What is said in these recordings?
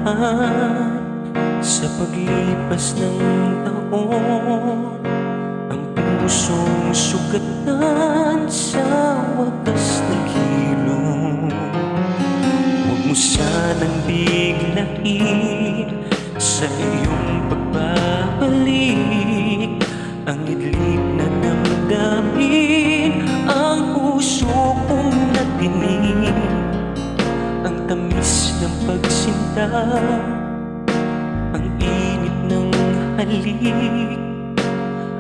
nakaraan. Sa paglipas ng taon, ang pusong sugatan sa wakas naghilom. Huwag mo sanang biglain sa iyong pagbabalik ang idlip na damdamin, ang puso kong natinig, ang tamis ng pagsinta, ang init ng halik,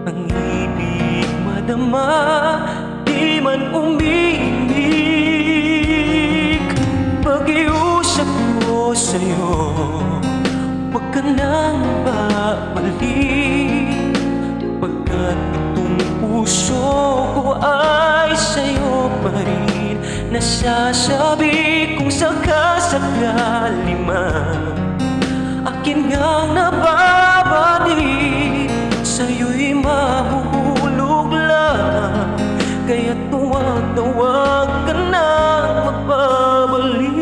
ang ibig madama, di man umiimik. Pag-iusap ko sa'yo, huwag ka nang babalik, pagkat itong puso ko ay sa'yo pa rin. Nasasabi kung sakasakali man akin ngang nababalik, sa'yo'y mahuhulog lang. Kaya't huwag na huwag ka nang magbabalik.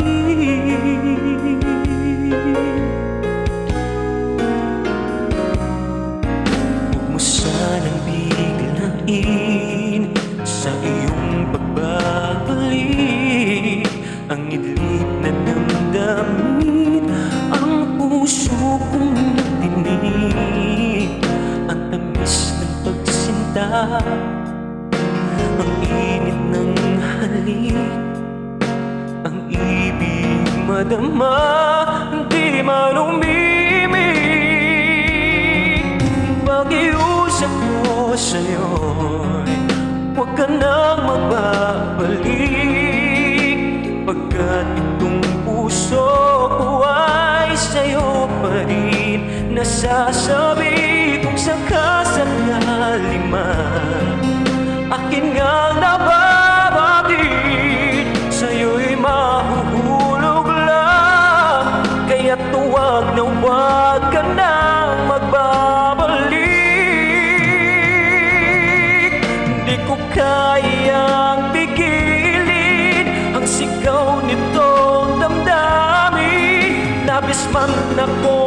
Huwag mo sanang biglain sa iyong pagbabalik ang idlip na damdamin, ang puso kong natinig, ang tamis ng pagsinta, ang init ng halik, ang ibig madama, di man umimik. Pag-iusap ko sa'yo'y huwag ka nang magbabalik, pagkat itong puso ko ay sa'yo pa rin. Nasasabi kung sakasakali man akin ngang nababalik, sa'yo'y mahuhulog lang. Kaya't huwag na huwag ka nang magbabalik. Di ko kayang pigilin ang sigaw nitong damdamin, nabis man ako